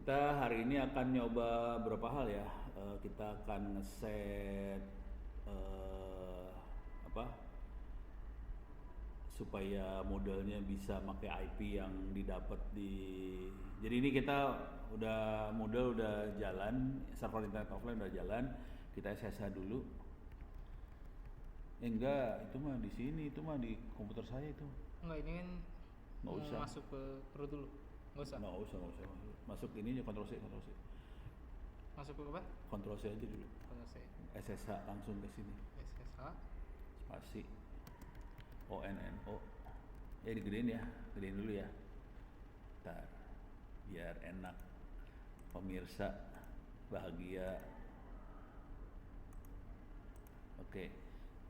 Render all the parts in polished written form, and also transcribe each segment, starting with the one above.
Kita hari ini akan nyoba beberapa hal ya. Kita akan set apa supaya modelnya bisa pakai IP yang didapat di. Jadi ini kita model udah jalan, server internet offline udah jalan. Kita SSH dulu. Enggak, itu mah di sini, itu mah di komputer saya itu. Enggak, ini kan Nggak mau usah. masuk ke perut dulu. Enggak usah. Nggak usah. Masuk ini aja Ctrl C. Masuk ke apa? Ctrl C aja dulu. Kalau saya SSH langsung ke sini. SSH. Spasi ONNO. Ya digedein ya, gedein dulu ya. Ntar biar enak pemirsa bahagia. Oke,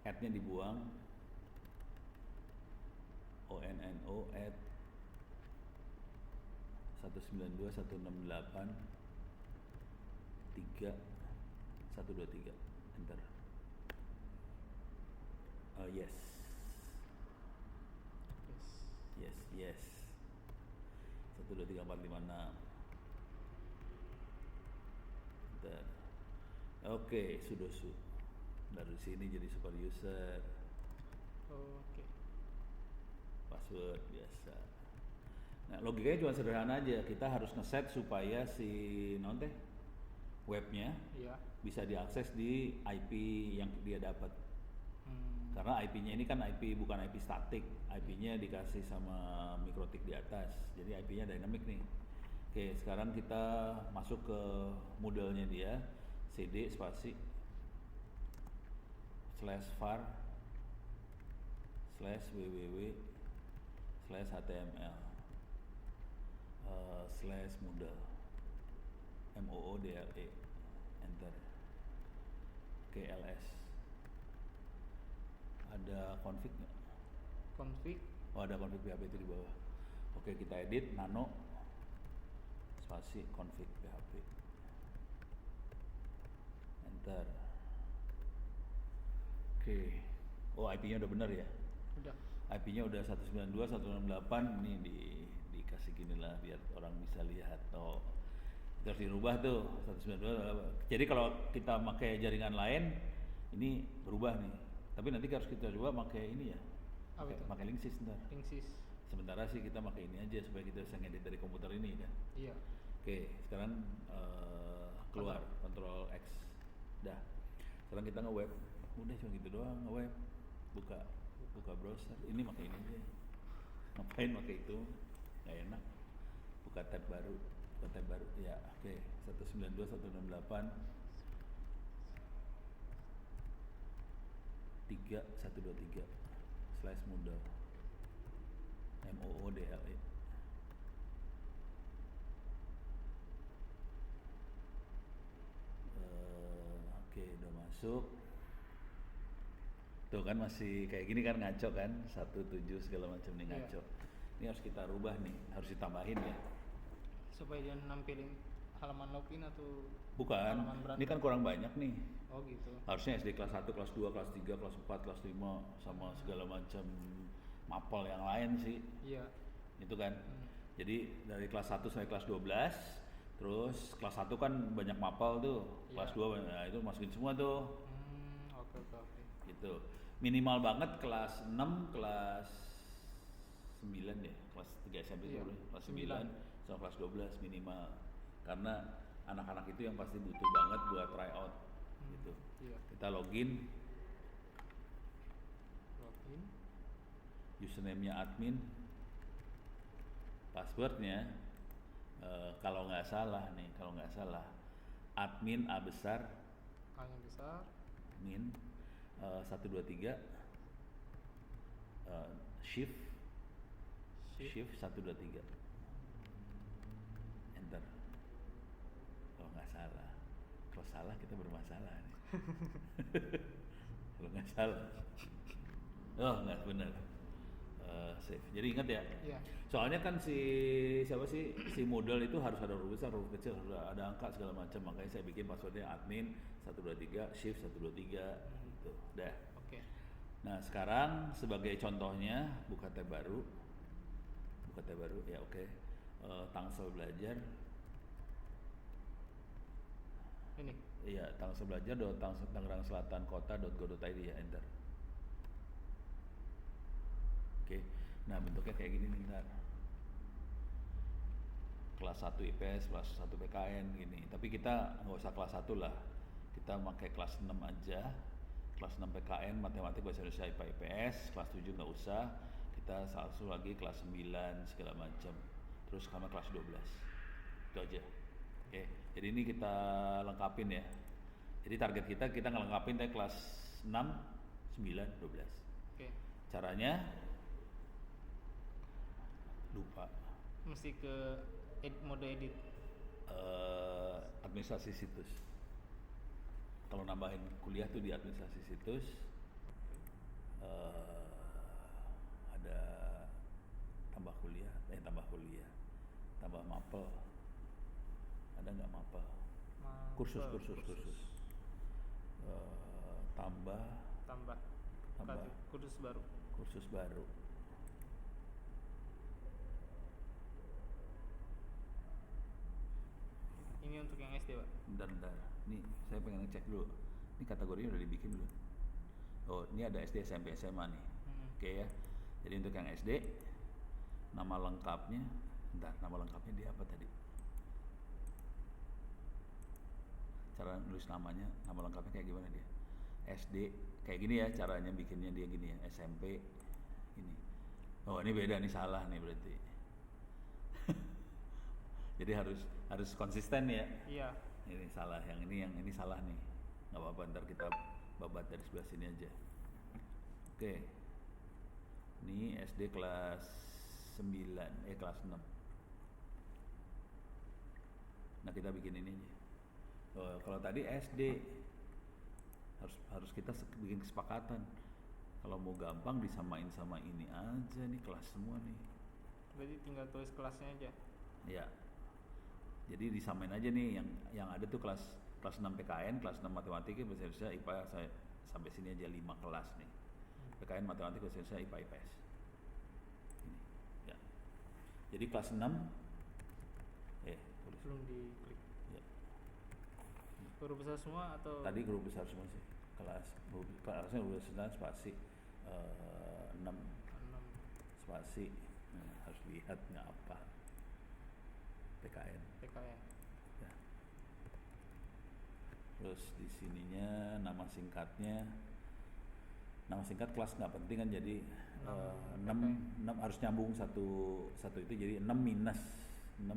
add-nya dibuang. ONNO add 192.168 3.123 enter. Yes. Yes. 1 2 3 4 5 6 enter. Oke, sudosu. Dari sini jadi super user. Oke. Password biasa. Nah, logikanya cuma sederhana aja. Kita harus ngeset supaya si webnya Iya. bisa diakses di IP yang dia dapat. Karena IP-nya ini kan IP bukan IP statik, IP-nya dikasih sama mikrotik di atas. Jadi IP-nya dynamic nih. Oke, sekarang kita masuk ke modelnya dia. CD spasi /var/www/html /model moodle enter. Oke, ls. Ada config nggak? Config. Oh, ada config PHP itu di bawah. Oke, kita edit nano spasi config PHP enter. Oke. Oh, IP-nya udah bener ya? Udah. IP-nya udah 192.168. Ini dikasih gini lah biar orang bisa lihat. Oh, terus dirubah tuh 192. Jadi kalau kita pakai jaringan lain ini berubah nih. Tapi nanti harus kita coba pakai ini ya. Apa itu? Pakai Linksys ntar. Linksys. Sementara sih kita pakai ini aja supaya kita bisa ngedit dari komputer ini kan. Iya. Oke, sekarang keluar Ctrl X. Dah. Sekarang kita nge-web. Udah cuma gitu doang nge-web. Buka browser. Ini pakai ini aja. Ngapain pakai itu? Nggak enak. Buka tab baru. Ya, oke. 192.168 3.123/model moodle. Oke, udah masuk. Tuh kan masih kayak gini kan ngaco kan, 17 segala macam nih ngaco. Ini harus kita rubah nih, harus ditambahin ya. Supaya dia nampilin halaman login atau Bukan, halaman beranda. ini kan kurang banyak nih. Oh gitu. Harusnya SD kelas 1, kelas 2, kelas 3, kelas 4, kelas 5 sama segala macam mapel yang lain sih. Iya. Itu kan. Jadi dari kelas 1 sampai kelas 12, terus kelas 1 kan banyak mapel tuh. Kelas 2 nah itu masukin semua tuh. Oke. Gitu. Minimal banget kelas 6, kelas 9 ya, kelas 3 SMP Iya, dulu, kelas 9 sama kelas 12 minimal. Karena anak-anak itu yang pasti butuh banget buat try out gitu. Iya. Kita login, username-nya admin, passwordnya kalau nggak salah admin A besar, A yang besar. min 123 shift 123 enter. Kalau salah kita bermasalah nih. Kalau nggak salah nggak benar. Save. Jadi ingat ya. Iya. Soalnya kan si model itu harus ada huruf besar, huruf kecil, harus ada angka segala macam. Makanya saya bikin passwordnya admin 123 shift 123 gitu. Dah. Oke. Nah, sekarang sebagai contohnya buka tab baru ya, oke. Tangsel belajar Ini. Iya, Tangerang Selatan Kota.go.id ya, enter. Oke, nah bentuknya kayak gini nih ntar. Kelas 1 IPS, kelas 1 PKN gini. Tapi kita nggak usah kelas 1 lah. Kita pakai kelas 6 aja. Kelas 6 PKN, matematik, bahasa Indonesia, IPA, IPS. Kelas 7 nggak usah. Kita langsung lagi kelas 9 segala macam. Terus sama kelas 12. Itu aja. Oke, jadi ini kita lengkapin ya. Jadi target kita ngelengkapin dari kelas 6, 9, 12. Oke. Caranya lupa. Mesti ke mode edit. Administrasi situs. Kalau nambahin kuliah tuh di administrasi situs. Ada tambah kuliah, tambah mapel. Ada nggak mapel? Kursus. Tambah kursus baru. Ini untuk yang SD, Pak. Bentar. Nih, saya pengen ngecek dulu. Ini kategorinya udah dibikin belum? Oh, ini ada SD, SMP, SMA nih. Oke ya. Jadi untuk yang SD, nama lengkapnya, nama lengkapnya dia apa tadi? Cara nulis namanya, nama lengkapnya kayak gimana dia? SD, kayak gini ya caranya bikinnya dia gini ya. SMP, ini. Oh, ini beda nih, salah nih berarti. Jadi harus konsisten ya. Iya. Ini salah, yang ini salah nih. Nggak apa-apa, ntar kita babat dari sebelah sini aja. Oke. Ini SD kelas 9, kelas 6. Nah, kita bikin ini aja. Oh, kalau tadi SD harus kita bikin kesepakatan. Kalau mau gampang disamain sama ini aja nih, kelas semua nih. Berarti tinggal tulis kelasnya aja. Ya. Jadi disamain aja nih yang ada tuh kelas 6 PKN, kelas 6 matematika, bahasa Indonesia, IPA, saya sampai sini aja 5 kelas nih. PKN matematika, bahasa Indonesia, IPA, IPS. Ini. Ya. Jadi kelas 6 tulis. Belum diklik. Ya. Huruf besar semua atau? Tadi huruf besar semua sih. Kelasnya huruf besar spasi 6 spasi. Nah, harus lihat nggak apa. PKN. Ya. Terus di sininya nama singkat kelas nggak penting kan, jadi 6 harus nyambung satu itu, jadi 6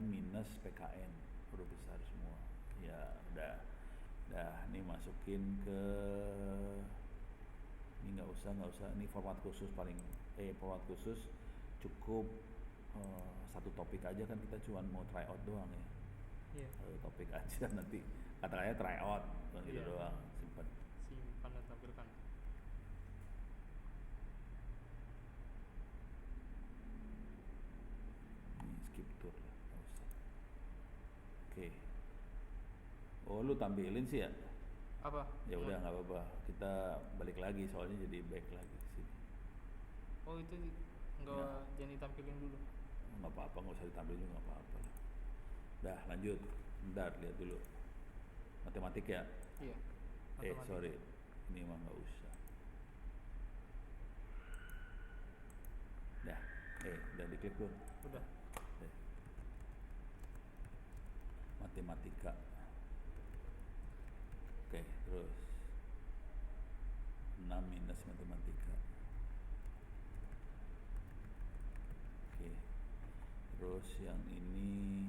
minus PKN, huruf besar semua. Ya udah ini masukin ke ini nggak usah ini format khusus format khusus cukup. Satu topik aja kan, kita cuma mau try out doang ya. Iya. Satu topik aja, nanti katanya try out gitu doang, simpan dan tampilkan. Ini skip tour lah, nggak usah. Oke. Oh, lu tampilin sih ya? Apa? Ya udah, nggak apa-apa, kita balik lagi soalnya jadi back lagi ke sini. Oh, itu jangan ditampilin dulu. Nggak apa-apa, nggak usah ditampilin juga, nggak apa-apa. Dah, lanjut. Bentar, lihat dulu. Matematik ya? Iya. Sorry, ini mah nggak usah. Dah, udah diklik belum? Udah. Matematika. Oke, terus 6 minus matematika. Oke. Terus yang ini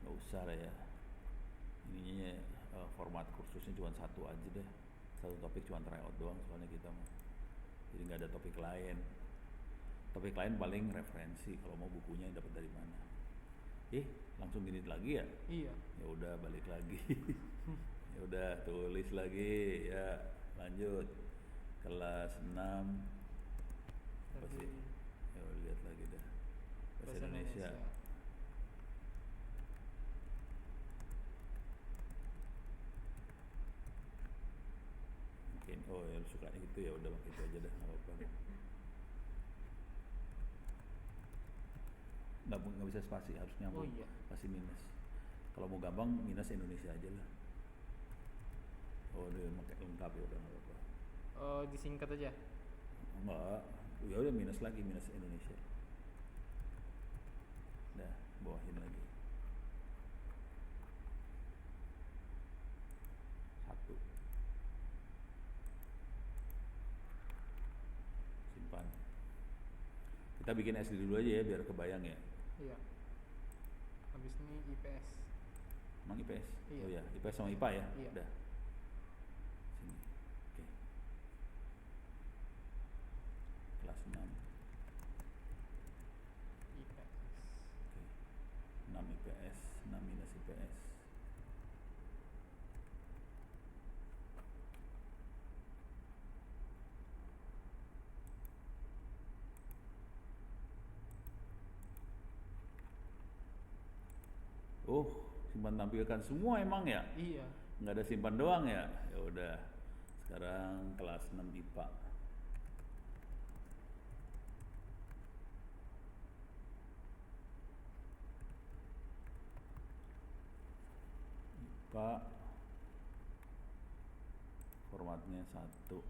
nggak usah lah ya. Ininya format kursusnya cuma satu aja deh. Satu topik cuma try out doang soalnya kita mau. Jadi nggak ada topik lain. Topik lain paling referensi, kalau mau bukunya dapat dari mana. Langsung gini lagi ya? Iya. Ya udah, balik lagi. Ya udah, tulis lagi ya. Lanjut. Kelas 6 apa sih? Ya lihat lagi dah. Bahasa Indonesia. Mungkin yang suka itu ya udah pakai itu aja dah, nggak apa-apa. Nggak bisa spasi, harus nyambung. Oh iya. Spasi minus. Kalau mau gampang minus Indonesia aja lah. Oh udah pakai lengkap ya udah nggak apa-apa. Oh, disingkat aja. Enggak, ya udah minus lagi minus Indonesia. Dah bawahin lagi. 1. Simpan. Kita bikin SD dulu aja ya biar kebayang ya. Iya. Habis ini IPS. Emang IPS? Iya. Oh ya, IPS sama IPA ya? Iya. Udah. Sini. Oke. Kelas 6. IPS. Oke. 6 IPS, 6 minus IPS. Oh, simpan tampilkan semua emang ya? Iya. Nggak ada simpan doang ya? Ya udah. Sekarang kelas 6 IPA. IPA formatnya 1.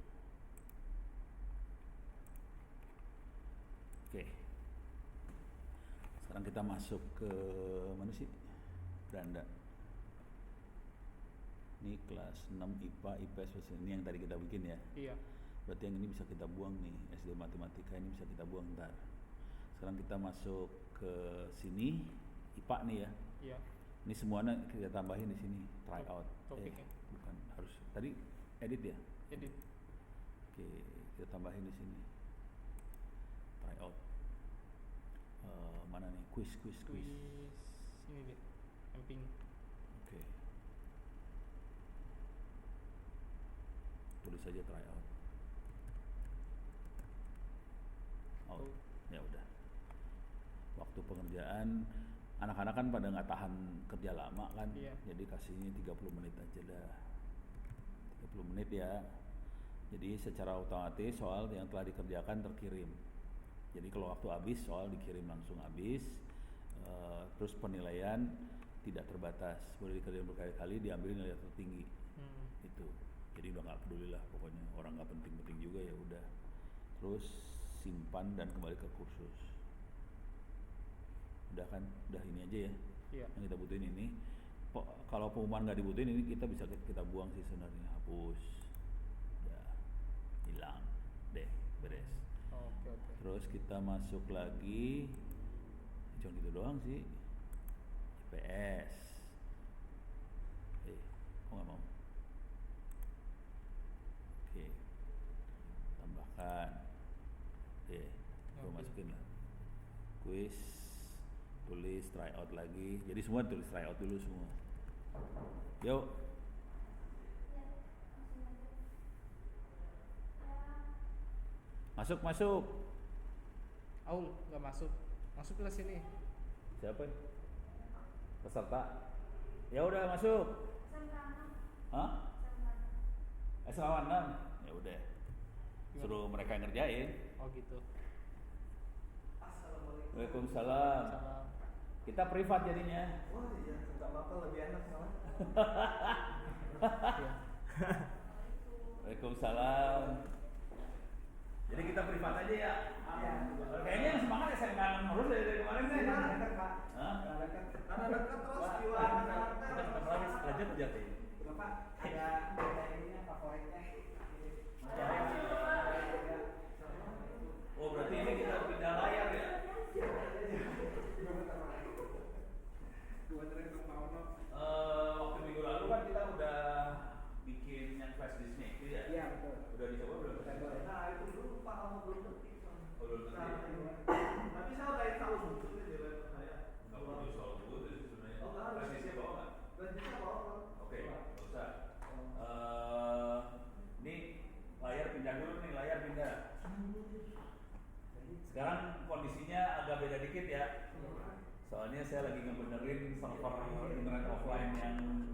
Oke. Sekarang kita masuk ke mana sih? Beranda. Ini kelas 6 IPA, IPS, ini yang tadi kita bikin ya. Iya. Berarti yang ini bisa kita buang nih, SD Matematika ini bisa kita buang ntar. Sekarang kita masuk ke sini, IPA nih ya. Iya. Ini semuanya kita tambahin di sini, try out. Topiknya. Bukan, harus tadi edit ya? Edit. Oke, kita tambahin di sini. Try out. Mana nih? Quiz. Ini deh. Camping. Oke. Tulis saja try out. Out. Ya udah. Waktu pengerjaan anak-anak kan pada nggak tahan kerja lama kan. Iya. Jadi kasihnya 30 menit aja dah. 30 menit ya. Jadi secara otomatis soal yang telah dikerjakan terkirim. Jadi kalau waktu habis soal dikirim langsung habis. Terus penilaian tidak terbatas, boleh dikerjain berkali-kali, diambil nilai tertinggi. Itu. Jadi udah nggak peduli lah pokoknya, orang nggak penting-penting juga ya udah. Terus simpan dan kembali ke kursus. Udah kan, udah ini aja ya. Iya. Yang kita butuhin ini. Kalau pengumuman nggak dibutuhin ini kita bisa kita buang sih sebenarnya, hapus. Udah hilang deh, beres. Oke. Terus kita masuk lagi, cuma gitu doang sih. IPS. Kok nggak mau? Oke, tambahkan. Gue masukin lah. Quiz, tulis try out lagi. Jadi semua tulis try out dulu semua. Yuk. Masuk. Aul nggak masuk. Masuk ke sini. Siapa? Peserta. Ya udah masuk. Hah? SMA 6. Ya udah. Suruh mereka ngerjain. Oh gitu. Waalaikumsalam. Salam. Kita privat jadinya. Oh iya, nggak apa-apa, lebih enak malah. Iya. Waalaikumsalam. Jadi kita privat aja ya. Iya. Kayaknya yang semangat ya saya nggak ngurus dari kemarin nih. Karena dekat Pak. Hah? Karena dekat terus jualan. Lanjut aja sih. Bapak ada ininya favoritnya. Oh berarti ini kita pindah layar ya? Waktu minggu lalu kan kita udah bikin yang flash disknya itu ya? Iya betul. Udah dicoba belum? Nah itu dulu Pak, kamu belum ngerti. Oh belum nanti. Tapi saya udah tahu sebetulnya di laptop saya. Nggak perlu soal itu sebenarnya. Oh, nggak harus. Flash disknya bawa nggak? Bisa bawa. Oke, nggak usah. Ini layar pindah dulu nih, layar pindah. Sekarang kondisinya agak beda dikit ya. Soalnya saya lagi ngebenerin server internet offline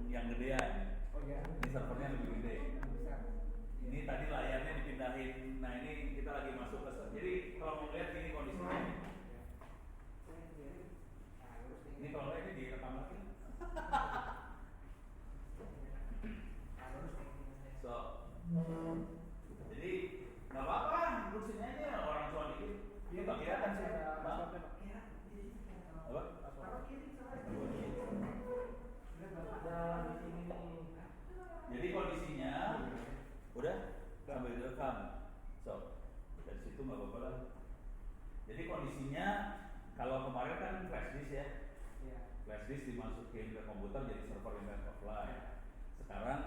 yang gedean. Oh iya. Ini servernya lebih gede. Bisa. Ini tadi layarnya dipindahin. Nah ini kita lagi masuk ke. Jadi kalau mau lihat ini kondisinya. Ini kalau nggak ini direkam lagi. Jadi kondisinya kalau kemarin kan flash disk ya, Iya. flash disk dimasukin ke komputer jadi server internet offline. Sekarang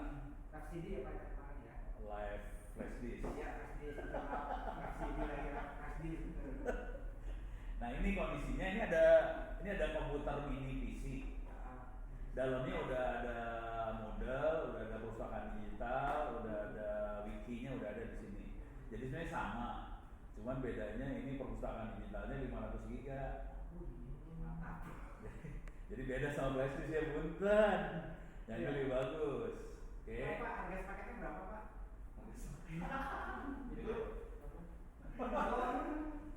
Flash CD ya Pak kemarin ya. live flash disk. Iya, flash CD. Flash CD lagi flash disk. Nah ini kondisinya ini ada komputer mini PC. Dalamnya udah ada model, udah ada perpustakaan digital, udah ada wikinya, udah ada di sini. Jadi sebenarnya sama, cuman bedanya ini perpustakaan digitalnya 500 giga. Mantap. Jadi beda sama flash disk ya punten. Yang Iya. lebih bagus. Oke. Pak, harga paketnya berapa Pak? Itu.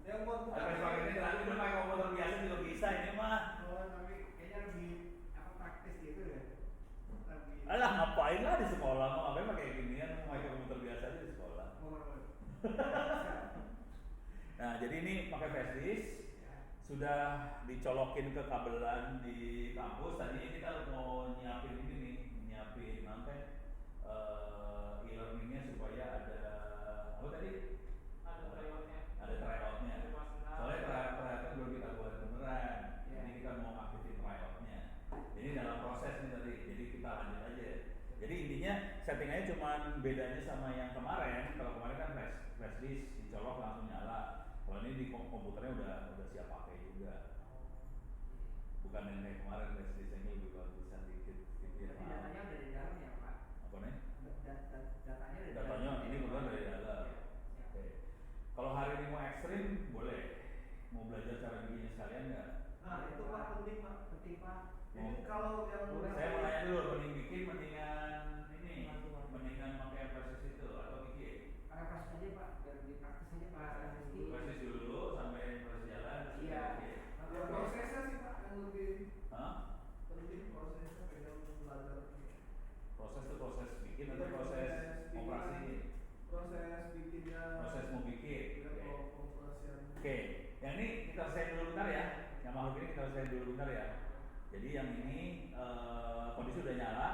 Yang buat buka Harga paketnya tadi udah pakai komputer biasa juga bisa ini mah. Oh, tapi kayaknya lebih apa praktis gitu ya. Lebih. Alah ngapain lah di sekolah mau ngapain pakai ginian mau pakai komputer biasa aja di sekolah. Nah jadi ini pakai flash disk sudah dicolokin ke kabelan di kampus. Tadinya kita mau nyiapin ini nih, nyiapin sampai e-learningnya supaya ada apa tadi? Ada tryoutnya. Soalnya tryoutnya belum kita buat beneran. Jadi kita mau aktifin tryoutnya. Ini dalam proses nih tadi. Jadi kita lanjut aja. Jadi intinya settingannya cuma bedanya sama yang kemarin. Kalau kemarin kan flash disk dicolok langsung nyala. Kalau ini di komputernya udah siap pakai juga. Bukan yang kayak kemarin flash disk ini lebih bagusan dikit gitu ya. Tapi datanya udah di dalam ya Pak. Apa nih? Datanya udah di Datanya dalam. ini kebetulan dari dalam. Ya. Oke. Kalau hari ini mau ekstrim boleh. Mau belajar cara bikinnya sekalian nggak? Nah itu Pak penting Pak, penting Pak. Jadi Oh. kalau yang Saya mau nanya dulu, mending bikin mendingan ini, mendingan pakai flash disk itu atau bikin? pakai flash aja Pak, biar lebih praktis aja Pak. Flash disk dulu sampai proses jalan. terus Iya. bikin. Ya, prosesnya sih Pak yang lebih Hah? penting prosesnya pegang belajar. Proses itu proses bikin atau proses operasi? Proses bikinnya. Proses mau bikin. Ya, Oke. kalau pengoperasian. Oke, yang ini kita selesai dulu bentar ya. Yang makhluk ini kita selesai dulu bentar ya. Jadi yang ini kondisi udah nyala.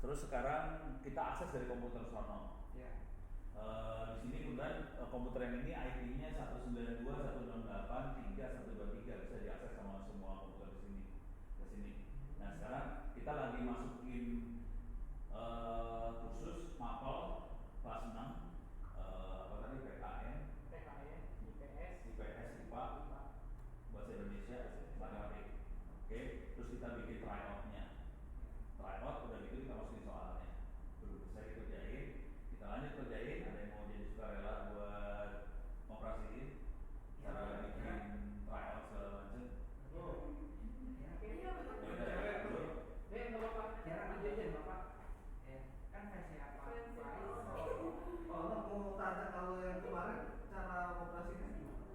Terus sekarang kita akses dari komputer sono. Ya. Di sini kemudian komputer yang ini ID-nya 192.168.3.123 bisa diakses sama semua komputer di sini. Ke sini. Nah sekarang kita lagi masukin kursus mapel kelas 6 apa tadi PKN, IPS, IPA, bahasa Indonesia, matematik. Oke, terus kita bikin tryout-nya. Tryout udah gitu kita masukin soalnya. Belum selesai dikerjain, kita lanjut kerjain. Ada yang mau jadi sukarela buat operasiin cara bikin tryout segala macam. Oh. Ya. Ya udah ya, dulu. Jarang aja Bapak. Ya. Kan versi apa? Kalau mau tanya kalau yang kemarin cara operasinya gimana?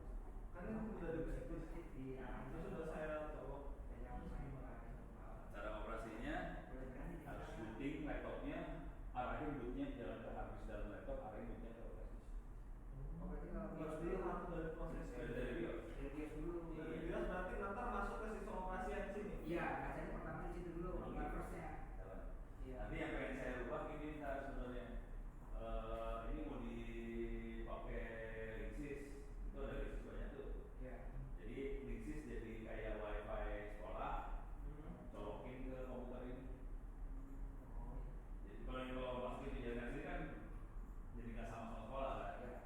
Kan itu udah dibesek-besek. Iya. Itu sudah saya colok. Cara operasinya harus booting laptopnya, arahin bootnya jangan ke harddisk dalam laptop, arahin bootnya ke flash disk. Oh, berarti kalau BIOS dulu harus dari proses Dari BIOS. Dari BIOS dulu. Iya. Dari BIOS berarti nanti masuk ke sistem operasi yang sini. Iya, bacanya pertama di situ dulu, Oke. driversnya. Jalan. Iya. Nanti yang pengen saya rubah ini ntar sebenarnya ini mau dipakai Linksys, itu ada Linksys banyak tuh. Iya. Jadi Linksys jadi kayak wifi sekolah, colokin ke komputer ini. Oh. Jadi kalau masukin di jaringan sini kan jadi nggak sama sekolah kan. Iya.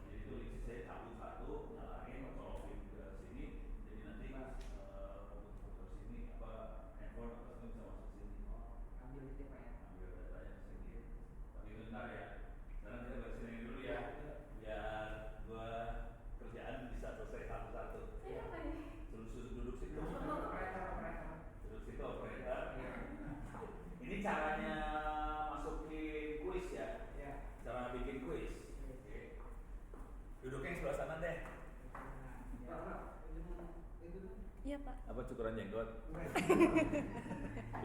Jadi itu Linksys saya cabut satu, nyalain, colokin ke sini, jadi nanti komputer sini apa handphone apa segala bisa masuk sini. Ambil itu Pak ya. Ambil datanya ke sini. Tapi bentar ya. Sekarang kita ke sini dulu ya. Biar gua kerjaan bisa selesai satu-satu. Suruh duduk situ. Operator. Duduk situ operator. Ini caranya masukin kuis ya. Iya. Cara bikin kuis. Oke. Duduknya yang sebelah sana deh. Pak, itu Iya Pak. Apa cukuran jenggot?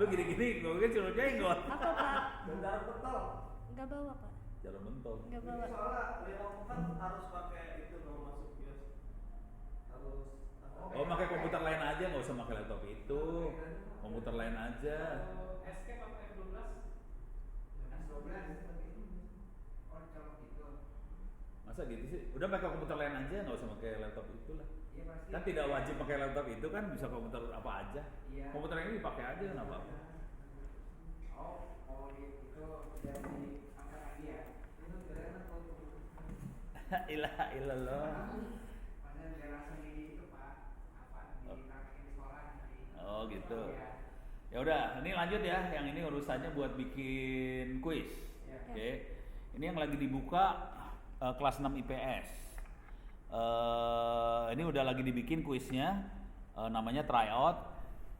Lu gini-gini, gue kan cukuran jenggot. Apa Pak? Bendara betul. Nggak bawa Pak. Jalan mentol. Nggak bawa. Soalnya lewat kan harus pakai itu kalau masuk BIOS. Harus. Oh, pakai komputer lain aja, nggak usah pakai laptop itu. Komputer lain aja. Escape apa F12? F12. Oh, colok gitu. Masa Masa gitu sih? Udah pakai komputer lain aja, nggak usah pakai laptop itu lah. Iya pasti. Kan tidak wajib pakai laptop itu kan, bisa komputer apa aja. Iya. Komputer ini dipakai aja nggak apa-apa. Oh itu dari apa lagi ya? Itu keren atau Ilah ilallah. Padahal dia langsung di itu Pak, apa dipraktekin di sekolah nanti. Oh gitu. Iya. Ya udah, ini lanjut ya. Yang ini urusannya buat bikin kuis. Iya. Oke. Ini yang lagi dibuka kelas 6 IPS. Ini udah lagi dibikin kuisnya. Namanya tryout.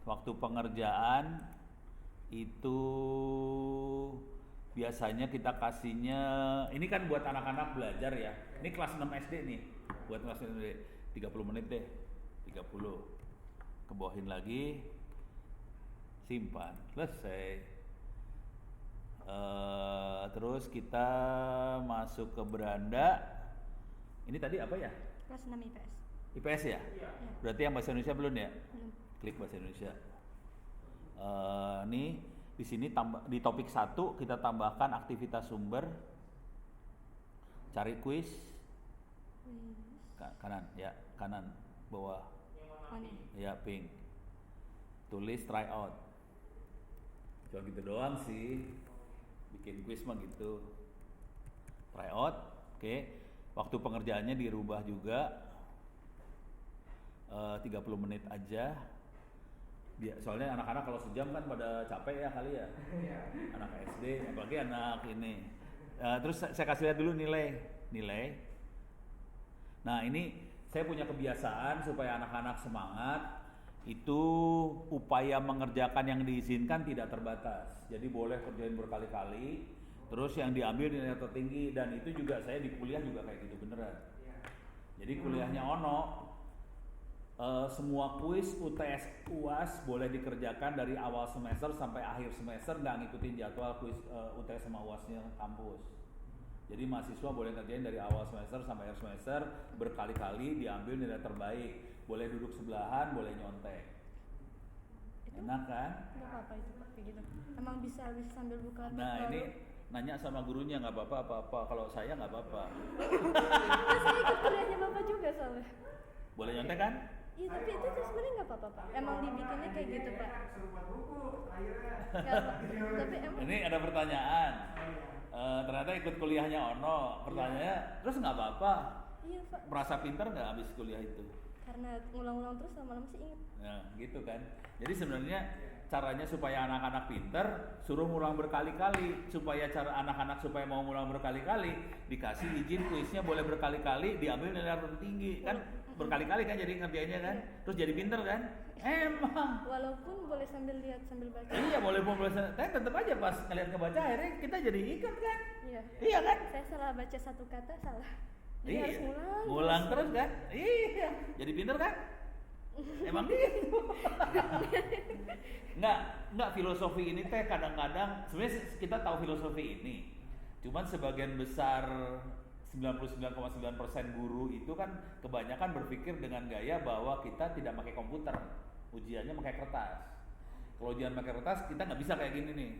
Waktu pengerjaan itu biasanya kita kasihnya, ini kan buat anak-anak belajar ya. Ini kelas 6 SD nih. Buat kelas 6 SD 30 menit deh. 30. Kebawahin lagi. Simpan, selesai. Terus kita masuk ke beranda. Ini tadi apa ya? Kelas 6 IPS. IPS ya? Iya. Berarti yang bahasa Indonesia belum ya? Belum. Klik bahasa Indonesia. Nih di sini di topik 1 kita tambahkan aktivitas sumber. Cari kuis. Kanan ya, kanan bawah. Mana? Ya, pink. Tulis tryout. Cuma gitu doang sih. Bikin kuis mah gitu. Tryout, oke. Waktu pengerjaannya dirubah juga 30 menit aja. Soalnya anak-anak kalau sejam kan pada capek ya kali ya. Anak SD, apalagi anak ini. Terus saya kasih lihat dulu nilai. Nah ini saya punya kebiasaan supaya anak-anak semangat. Itu upaya mengerjakan yang diizinkan tidak terbatas. Jadi boleh kerjain berkali-kali. Terus yang diambil nilai tertinggi, dan itu juga saya di kuliah juga kayak gitu beneran. Jadi kuliahnya ono. Semua kuis UTS UAS boleh dikerjakan dari awal semester sampai akhir semester, nggak ngikutin jadwal kuis UTS sama UASnya kampus. Jadi mahasiswa boleh kerjain dari awal semester sampai akhir semester berkali-kali, diambil nilai terbaik. Boleh duduk sebelahan, boleh nyontek. Itu Enak kan? nggak apa-apa itu Pak, kayak gitu. Emang bisa sambil buka laptop. Nah ini nanya sama gurunya nggak apa-apa. Kalau saya nggak apa-apa. Nah, saya ikut kuliahnya Bapak juga soalnya. Boleh nyontek kan? Iya, tapi itu tuh sebenarnya nggak apa-apa Pak. Emang dibikinnya kayak gitu Pak. Serupa buku akhirnya. Nggak apa. Tapi emang Ini ada pertanyaan. Ternyata ikut kuliahnya ono. Pertanyaannya, terus nggak apa-apa? iya Pak. Merasa pintar nggak habis kuliah itu? Karena ngulang-ulang terus lama-lama sih inget. Nah, gitu kan. Jadi sebenarnya caranya supaya anak-anak pintar, suruh ngulang berkali-kali. Supaya cara anak-anak supaya mau ngulang berkali-kali, dikasih izin kuisnya boleh berkali-kali, diambil nilai tertinggi kan. Berkali-kali kan jadi ngerjainnya kan. Terus jadi pintar kan? Emang. Walaupun boleh sambil lihat sambil baca. Iya boleh. Tapi tetap aja pas ngeliat kebaca akhirnya kita jadi ikut kan. Iya. Iya kan? Saya salah baca satu kata salah. Jadi Iya. harus ngulang. Ngulang terus kan? Iya. Jadi pintar kan? Emang gitu. Enggak filosofi ini teh kadang-kadang sebenarnya kita tahu filosofi ini. Cuman sebagian besar 99,9% guru itu kan kebanyakan berpikir dengan gaya bahwa kita tidak pakai komputer, ujiannya pakai kertas. Kalau ujian pakai kertas kita nggak bisa kayak gini nih.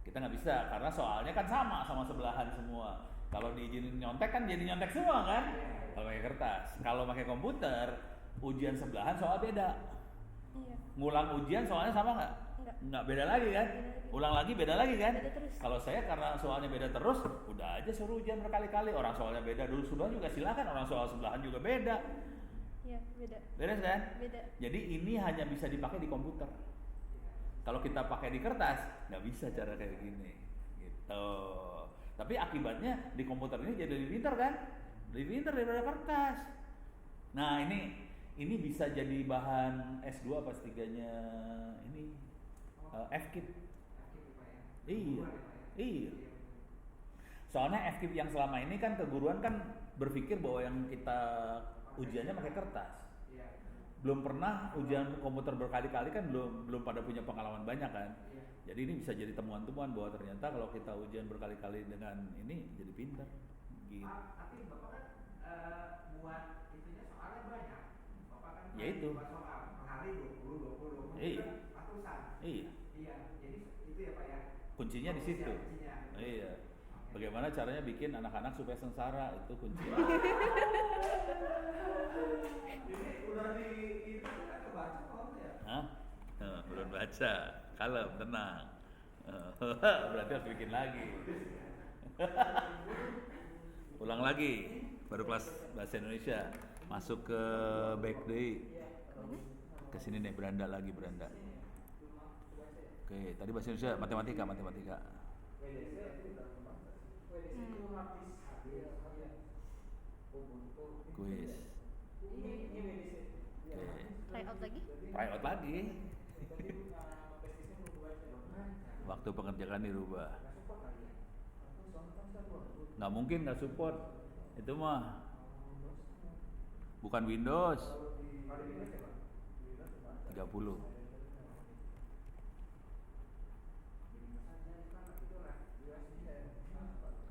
Kita nggak bisa karena soalnya kan sama sebelahan semua. Kalau diizinin nyontek kan jadi nyontek semua kan? Kalau pakai kertas. Kalau pakai komputer ujian sebelahan soal beda. Iya. Ngulang ujian soalnya sama nggak? Nggak, beda lagi kan? Beda lagi. Ulang lagi beda lagi kan? Beda terus. Kalau saya karena soalnya beda terus, udah aja suruh ujian berkali-kali. Orang soalnya beda dulu sebelahan juga silakan, orang soal sebelahan juga beda. Iya, beda. Beres kan? Beda. Jadi ini hanya bisa dipakai di komputer. Kalau kita pakai di kertas, nggak bisa cara kayak gini. Gitu. Tapi akibatnya di komputer ini jadi lebih pintar kan? Lebih pintar daripada kertas. Nah ini bisa jadi bahan S2 apa S3-nya ini FKIP. Iya. Soalnya FKIP yang selama ini kan keguruan kan berpikir bahwa yang kita ujiannya pakai kertas. Belum pernah ujian komputer berkali-kali kan belum pada punya pengalaman banyak kan. Jadi ini bisa jadi temuan-temuan bahwa ternyata kalau kita ujian berkali-kali dengan ini jadi pintar. Gitu. Tapi Bapak kan buat itunya soalnya banyak. Bapak kan Ya itu. buat soal per hari 20. Iya. Ratusan. Iya. Iya, jadi itu ya Pak ya. Kuncinya di situ. Kuncinya. Iya. Bagaimana caranya bikin anak-anak supaya sengsara, itu kunci. Ini udah di itu kan kebaca kalau ya? Hah? Belum baca, kalem, tenang. Berarti harus bikin lagi. Ulang lagi, baru kelas bahasa Indonesia. Masuk ke back day. Ke sini nih, beranda lagi, beranda. Oke, tadi bahasa Indonesia, matematika. Kuis. Oke. Try out lagi. Try out lagi. Waktu pengerjaan dirubah. Nggak mungkin nggak support. Itu mah bukan Windows. 30.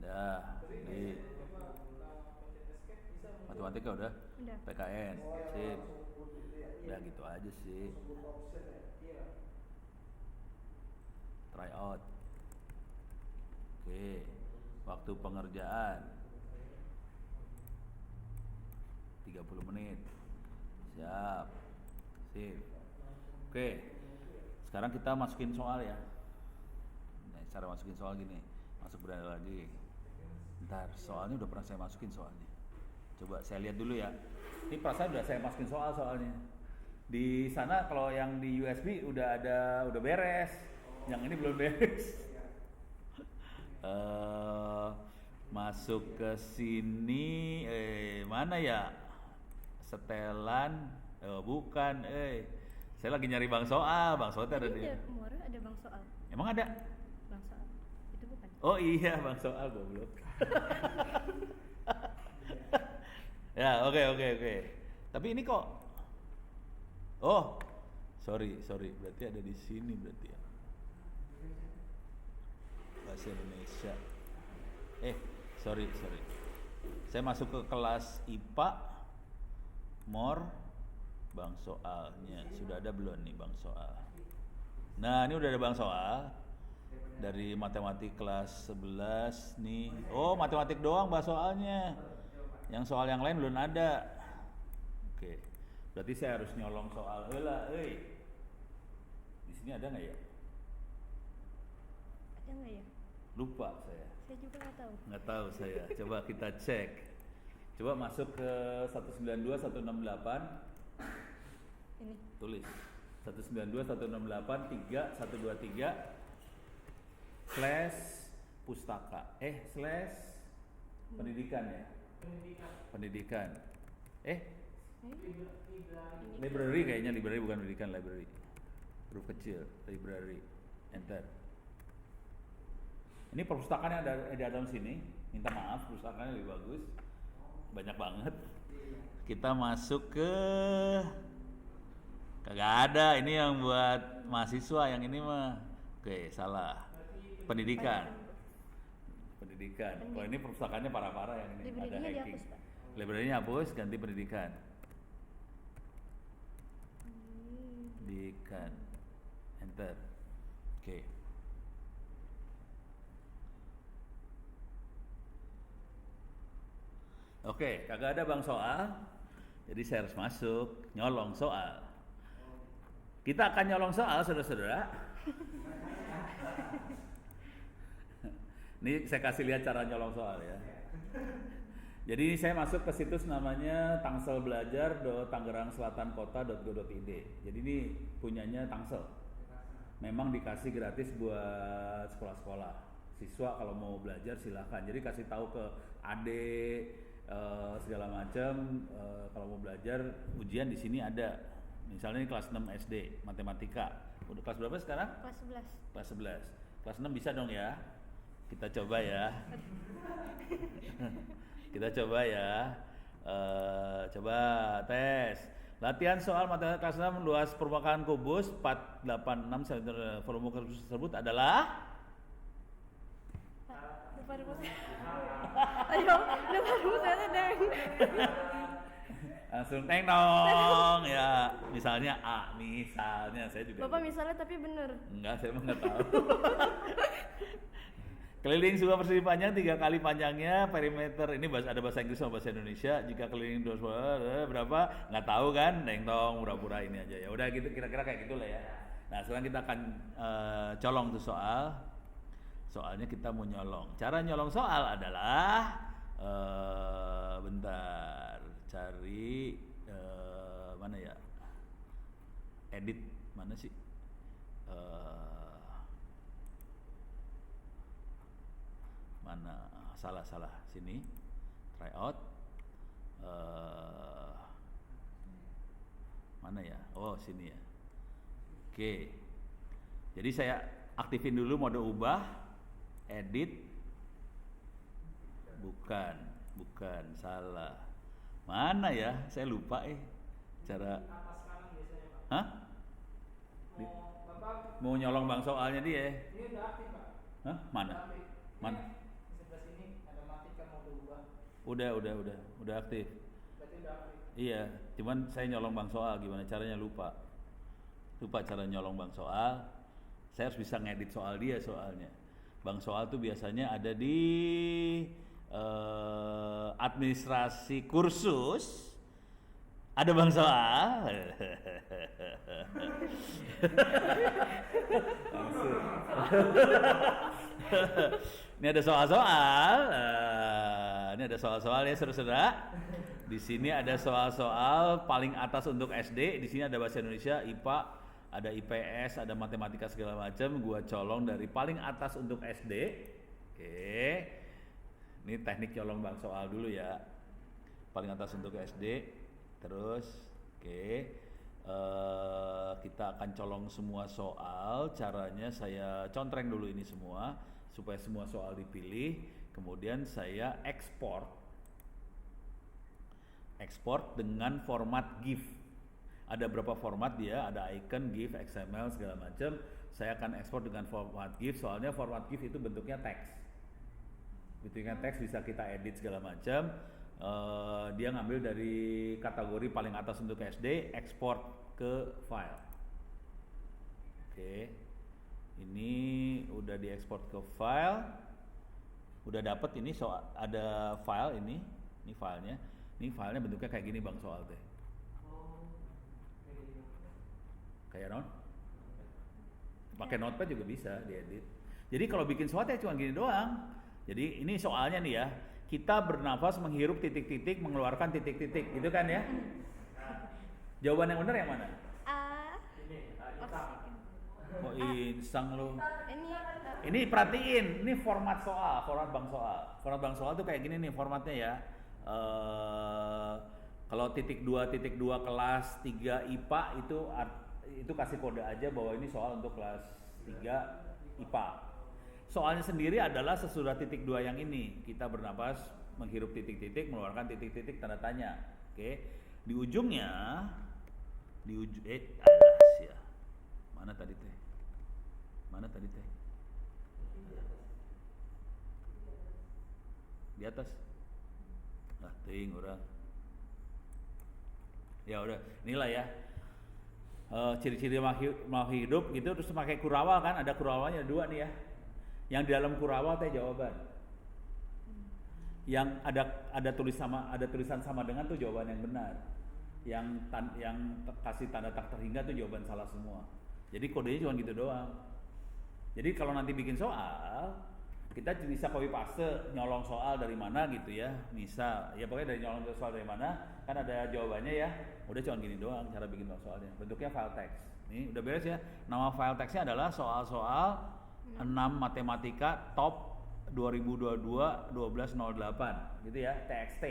Dah, di matematika udah. Udah. PKN, sip. Udah gitu aja sih. Try out. Oke. Waktu pengerjaan 30 menit. Siap. Sip. Oke. Sekarang kita masukin soal ya. Nah, cara masukin soal gini. Masuk beranda lagi. Ntar soalnya udah pernah saya masukin soalnya. Coba saya lihat dulu ya. Ini perasaan udah saya masukin soalnya. Di sana kalau yang di USB udah beres. Yang ini belum beres. Masuk ke sini mana ya? Setelan. Bukan. Saya lagi nyari Bang Soal. Bang Soal ada di. Muara ada Bang Soal. Emang ada? Bang Soal. Itu bukan. Oh iya, Bang Soal goblok. Ya, oke. Tapi ini kok. Oh, sorry. Berarti ada di sini berarti ya. Bahasa Indonesia. Sorry. Saya masuk ke kelas IPA. Bang Soalnya. Sudah ada belum nih Bang Soal? Nah, ini udah ada Bang Soal. Dari matematik kelas 11 nih. Oh, matematik doang Bang Soalnya. Yang soal yang lain belum ada. Oke. Berarti saya harus nyolong soal. Di sini ada nggak ya? Ada nggak ya? Lupa saya. Saya juga nggak tahu. Nggak tahu saya. Coba kita cek. Coba masuk ke 192 168. Ini. Tulis 192 168 3123 /pustaka /pendidikan ya. Pendidikan. Library kayaknya, library bukan pendidikan, library. Huruf kecil, library. Enter. Ini perpustakaan yang ada di dalam sini. Minta maaf, perpustakaannya lebih bagus. Banyak banget. Kita masuk ke kagak ada, ini yang buat mahasiswa, yang ini mah. Oke, salah. Pendidikan. Kalau ini perpustakaannya parah-parah yang ini. Ada hacking. Library-nya hapus, ganti pendidikan. Pendidikan. Enter. Oke. Oke, kagak ada Bang Soal. Jadi saya harus masuk, nyolong soal. Kita akan nyolong soal, saudara-saudara. Ini saya kasih lihat cara nyolong soal ya. Jadi saya masuk ke situs namanya tangselbelajar.tangerangselatankota.go.id. Jadi ini punyanya Tangsel. Memang dikasih gratis buat sekolah-sekolah. Siswa kalau mau belajar silahkan. Jadi kasih tahu ke adik segala macam. Kalau mau belajar ujian di sini ada. Misalnya ini kelas 6 SD matematika. Udah kelas berapa sekarang? Kelas 11. Kelas 11. Kelas 6 bisa dong ya. Kita coba ya. Coba tes. Latihan soal matematika kelas 6 luas permukaan kubus 486 cm. Volume kubus tersebut adalah Lupa Ayo, lupa saya deng. langsung teng dong ya. Misalnya A, misalnya saya juga. Bapak misalnya tapi bener. Enggak, saya emang nggak tahu. Keliling sungai persegi panjang 3 kali panjangnya perimeter ini ada bahasa Inggris sama bahasa Indonesia. Jika keliling berapa? Nggak tahu kan? Dengtong pura-pura ini aja ya. Udah gitu kira-kira kayak gitulah ya. Nah sekarang kita akan colong tuh soal. Soalnya kita mau nyolong. Cara nyolong soal adalah bentar cari mana ya? Edit mana sih? Mana salah sini try out mana ya, oh sini ya. Oke, jadi saya aktifin dulu mode ubah edit, bukan salah, mana ya, saya lupa cara atas kanan biasanya Pak. hah Bapak mau nyolong bang soalnya dia ini udah aktif Pak. hah mana Udah aktif. mana Di sebelah sini ada matikan mode ubah. udah aktif. Berarti udah aktif. Iya, cuman saya nyolong bang soal gimana caranya lupa cara nyolong bang soal. Saya harus bisa ngedit soal dia soalnya. Bang soal tuh biasanya ada di administrasi kursus. Ada bang soal. Ini ada soal-soal. Ini ada soal-soal ya saudara-saudara. Di sini ada soal-soal paling atas untuk SD. Di sini ada bahasa Indonesia, IPA, ada IPS, ada matematika segala macam. Gua colong dari paling atas untuk SD. Oke. Ini teknik colong bang soal dulu ya. Paling atas untuk SD. Terus, oke. Kita akan colong semua soal. Caranya saya contreng dulu ini semua supaya semua soal dipilih. Kemudian saya ekspor dengan format GIF. Ada berapa format dia, ada icon, GIF, XML segala macam. Saya akan ekspor dengan format GIF. Soalnya format GIF itu bentuknya teks. Bentuknya teks bisa kita edit segala macam. Dia ngambil dari kategori paling atas untuk SD, ekspor ke file. Oke. Ini udah diekspor ke file. Udah dapet ini soal, ada file ini filenya. Ini filenya bentuknya kayak gini bang soal teh. Kayak non? Pakai notepad juga bisa diedit. Jadi kalau bikin soal teh cuma gini doang. Jadi ini soalnya nih ya. Kita bernafas menghirup titik-titik, mengeluarkan titik-titik, gitu kan ya? Jawaban yang benar yang mana? Oh insang lo. Ini perhatiin, ini format soal, format bang soal. Format bang soal tuh kayak gini nih formatnya ya. Kalau titik 2 kelas 3 IPA itu kasih kode aja bahwa ini soal untuk kelas 3 IPA. Soalnya sendiri adalah sesudah titik 2 yang ini. Kita bernapas, menghirup titik-titik, mengeluarkan titik-titik tanda tanya. Oke. Di ujungnya alas ya. Mana tadi teh? Di atas. Nah, ting orang. Ya udah, inilah ya. Ciri-ciri mau hidup gitu terus pakai kurawal kan, ada kurawalnya 2 nih ya. Yang di dalam kurawal teh jawaban. Yang ada tulisan sama dengan tuh jawaban yang benar. Yang kasih tanda tak terhingga tuh jawaban salah semua. Jadi kodenya cuma gitu doang. Jadi kalau nanti bikin soal, kita bisa copy paste nyolong soal dari mana gitu ya. Misal, ya pokoknya dari nyolong soal dari mana, kan ada jawabannya ya. Udah cuma gini doang cara bikin soalnya. Bentuknya file text. Nih udah beres ya. Nama file textnya adalah soal-soal 6 matematika top 2022 1208 gitu ya, TXT.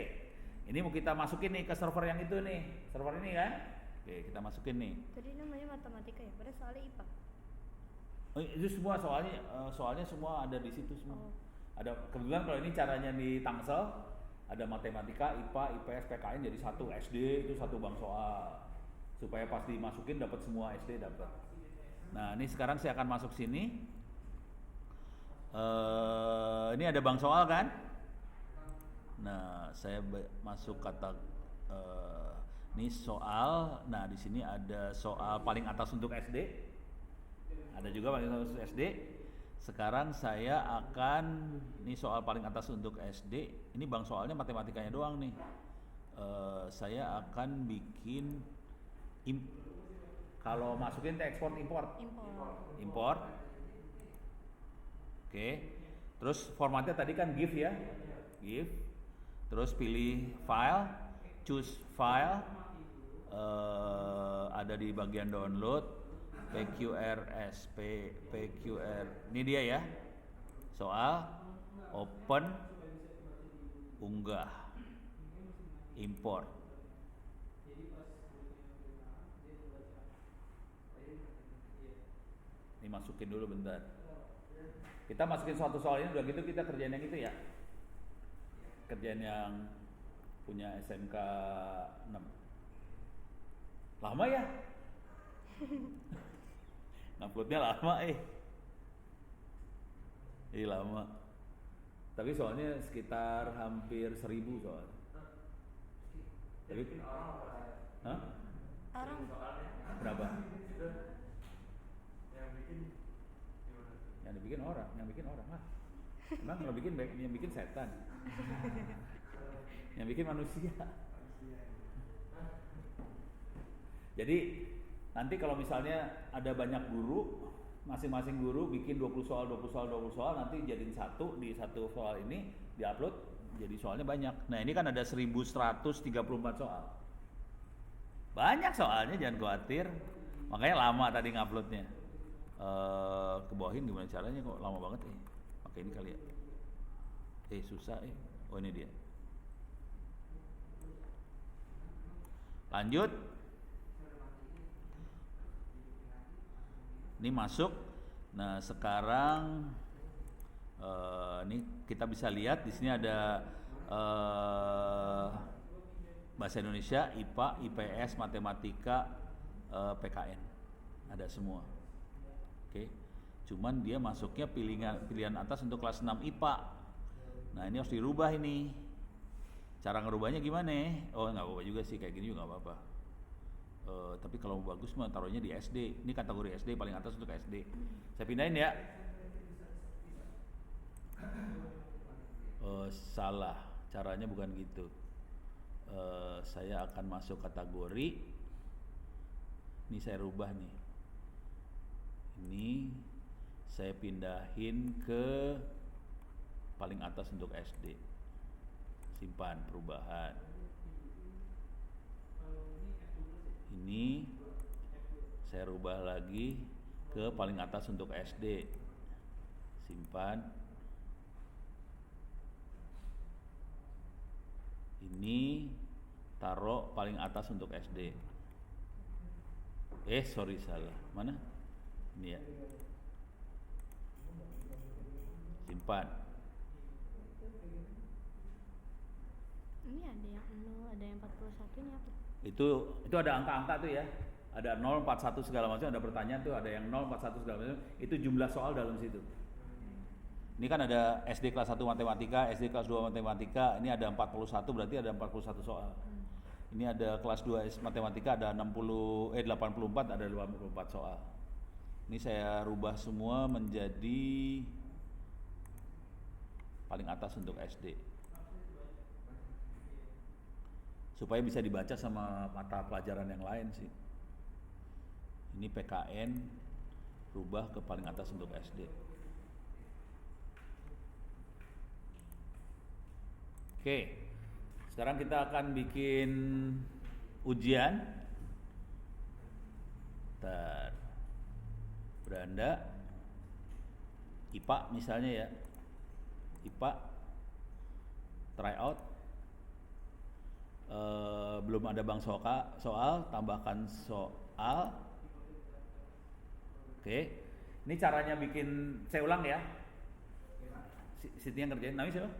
Ini mau kita masukin nih ke server yang itu nih, server ini kan. Oke, kita masukin nih. Tadi namanya matematika ya, padahal soalnya IPA. Itu semua soalnya semua ada di situ semua. Oh. Ada kebetulan kalau ini caranya di Tangsel, ada matematika, IPA, IPS, PKN jadi satu, SD itu satu bang soal. Supaya pas dimasukin dapat semua SD dapat. Nah, ini sekarang saya akan masuk sini. Ini ada bang soal kan? Nah, saya masuk kata ini soal. Nah, di sini ada soal paling atas untuk SD. Ada juga paling atas untuk SD. Sekarang saya akan, ini soal paling atas untuk SD, ini bang soalnya matematikanya doang nih. Saya akan bikin, kalau masukin ke ekspor import. Import. Oke. Terus formatnya tadi kan GIF ya, GIF. Terus pilih file, choose file, ada di bagian download. PQR, ini dia ya, soal, open, unggah, import. Ini masukin dulu bentar. Kita masukin suatu soal ini, udah gitu kita kerjain yang itu ya, kerjain yang punya SMK 6. Lama ya? Nguploadnya lama lama. Tapi soalnya sekitar hampir 1.000 soalnya. Tapi hah? Orang Berapa? Yang dibikin orang lah. Emang yang bikin setan. Yang bikin manusia. Jadi nanti kalau misalnya ada banyak guru, masing-masing guru bikin 20 soal, nanti jadiin satu, di satu soal ini diupload jadi soalnya banyak. Nah ini kan ada 1134 soal. Banyak soalnya, jangan khawatir. Makanya lama tadi nguploadnya. Ke bawahin gimana caranya, kok lama banget pakai ini kali ya. Susah oh ini dia. Lanjut. Ini masuk. Nah sekarang ini kita bisa lihat di sini ada bahasa Indonesia, IPA, IPS, matematika, PKN, ada semua. Oke. Cuman dia masuknya pilihan atas untuk kelas 6 IPA. Nah ini harus dirubah ini. Cara ngerubahnya gimana? Oh nggak apa-apa juga sih, kayak gini juga nggak apa-apa. Tapi kalau bagus mah taruhnya di SD. Ini kategori SD, paling atas untuk SD. Saya pindahin ya. Salah, caranya bukan gitu. Saya akan masuk kategori. Ini saya rubah nih. Ini saya pindahin ke paling atas untuk SD. Simpan perubahan. Ini saya rubah lagi ke paling atas untuk SD. Simpan. Ini taruh paling atas untuk SD. Sorry salah. Mana? Ini ya. Simpan. ini ada yang 0, ada yang 41, ini apa? Itu ada angka-angka tuh ya. Ada 0, 41 segala macam, ada pertanyaan tuh, ada yang 0, 41 segala macam. Itu jumlah soal dalam situ. Ini kan ada SD kelas 1 matematika, SD kelas 2 matematika, ini ada 41, berarti ada 41 soal. Ini ada kelas 2 matematika, ada 84, ada 84 soal. Ini saya rubah semua menjadi paling atas untuk SD. Supaya bisa dibaca sama mata pelajaran yang lain sih. Ini PKN, rubah ke paling atas untuk SD. Oke, sekarang kita akan bikin ujian. Beranda, IPA misalnya ya, IPA, tryout. Belum ada bang soal, tambahkan soal. Oke, ini caranya bikin, saya ulang ya. Siti yang kerjain, namanya siapa?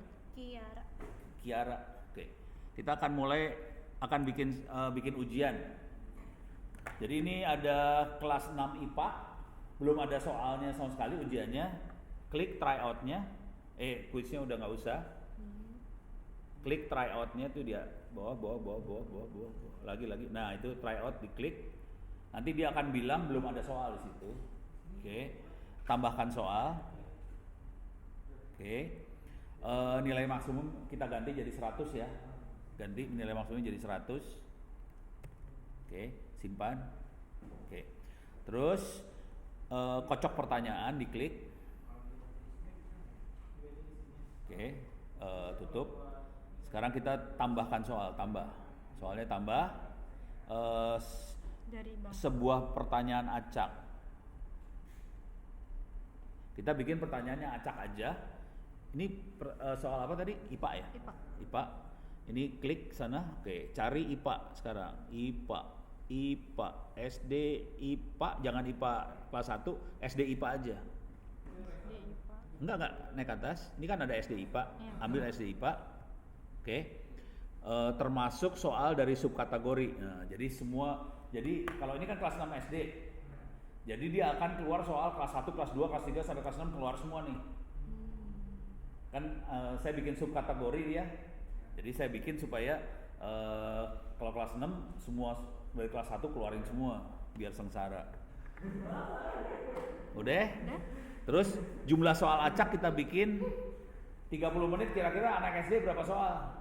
Kiara. Oke, kita akan bikin ujian. Jadi ini ada kelas 6 IPA, belum ada soalnya sama sekali ujiannya. Klik tryout-nya, kuisnya udah nggak usah. Klik tryout-nya tuh dia bawah, lagi. Nah itu tryout, diklik. Nanti dia akan bilang belum ada soal di situ. Oke, tambahkan soal. Oke. Nilai maksimum kita ganti jadi 100 ya. Ganti nilai maksimumnya jadi 100. Oke, simpan. Oke. Terus kocok pertanyaan diklik. Oke, tutup. Sekarang kita tambahkan soal, soalnya tambah Dari bank. sebuah pertanyaan acak. Kita bikin pertanyaannya acak aja. Ini soal apa tadi? IPA ya? IPA. IPA. Ini klik sana. Oke, cari IPA sekarang. IPA, SD IPA, jangan IPA kelas 1, SD IPA aja. SD IPA. Enggak, naik atas. Ini kan ada SD IPA. Iya. Ambil SD IPA. Oke. Termasuk soal dari subkategori. Nah, jadi kalau ini kan kelas 6 SD. Jadi dia akan keluar soal kelas 1, kelas 2, kelas 3 sampai kelas 6 keluar semua nih. Kan saya bikin subkategori ya. Jadi saya bikin supaya kalau kelas 6 semua dari kelas 1 keluarin semua biar sengsara. Udah? Terus jumlah soal acak kita bikin 30 menit, kira-kira anak SD berapa soal?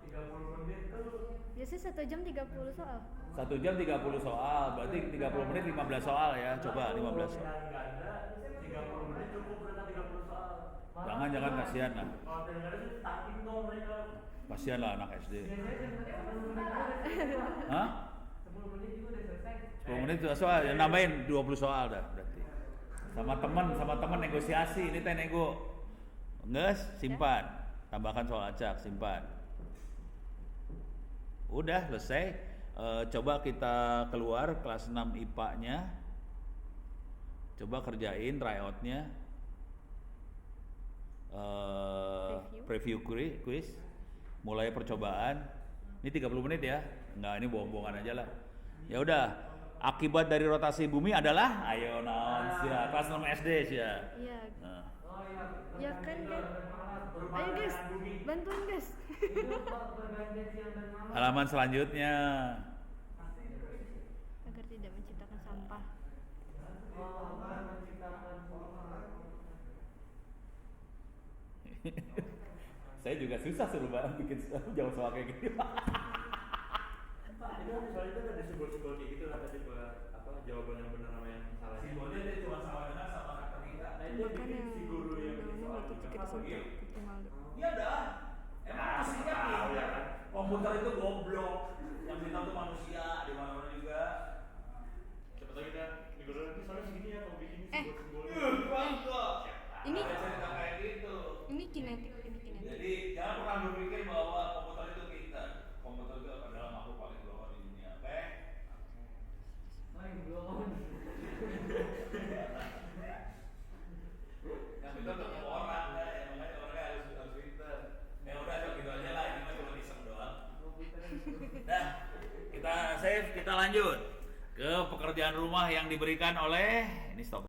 30 menit tuh. Biasanya 1 jam 30 soal. 1 jam 30 soal, berarti 30 menit 15 soal ya. Coba 15 soal. Nggak ada, 30 menit cukup mereka 30 soal. Jangan kasihan lah. Kalau tidak ada sih takin dong mereka. Kasihan lah anak SD. Biasanya 10 menit aja udah selesai. Hah? 10 menit juga udah selesai. 10 menit juga soal, ya nambahin 20 soal dah berarti. Sama teman negosiasi, ini teh nego. Nges, simpan. Tambahkan soal acak, simpan. Udah selesai. Coba kita keluar kelas 6 IPA-nya. Coba kerjain tryout-nya. Preview quiz. Mulai percobaan. Ini 30 menit ya. Enggak, ini bohong-bohongan aja lah. Ya udah. Akibat dari rotasi bumi adalah ayo naon sia. Kelas 6 SD sia. Iya. Nah. Ya kan. Ayo guys, bantuin guys. Halaman selanjutnya. Agar tidak menciptakan sampah. Saya juga susah suruh barang bikin jawab soal kayak gini. Pak, itu soal itu ada simbol-simbol kayak gitu lah tadi buat apa jawaban yang benar sama yang salah. Simbolnya dia cuma sama benar sama kata kita. Nah itu Bukan bikin yang si guru yang bikin soal batu itu jika apa disentuh gitu? putih malu. Iya dah. Emang manusia ya kan? komputer itu goblok. Yang kita tuh manusia di mana-mana juga. Siapa tahu kita di guru nanti soalnya segini ya kalau bikin Eh. simbol-simbol. Ini Ada cerita kayak gitu. ini kinetik, ini kinetik. Jadi jangan pernah berpikir bahwa komputer itu pintar. Komputer itu adalah makhluk paling bawah di dunia. Oke? Yang pintar tetap orang kan, ya, makanya orangnya harus pintar. Ya udah gitu aja lah, ini mah cuma iseng doang. Dah, kita save, kita lanjut ke pekerjaan rumah yang diberikan oleh ini stop.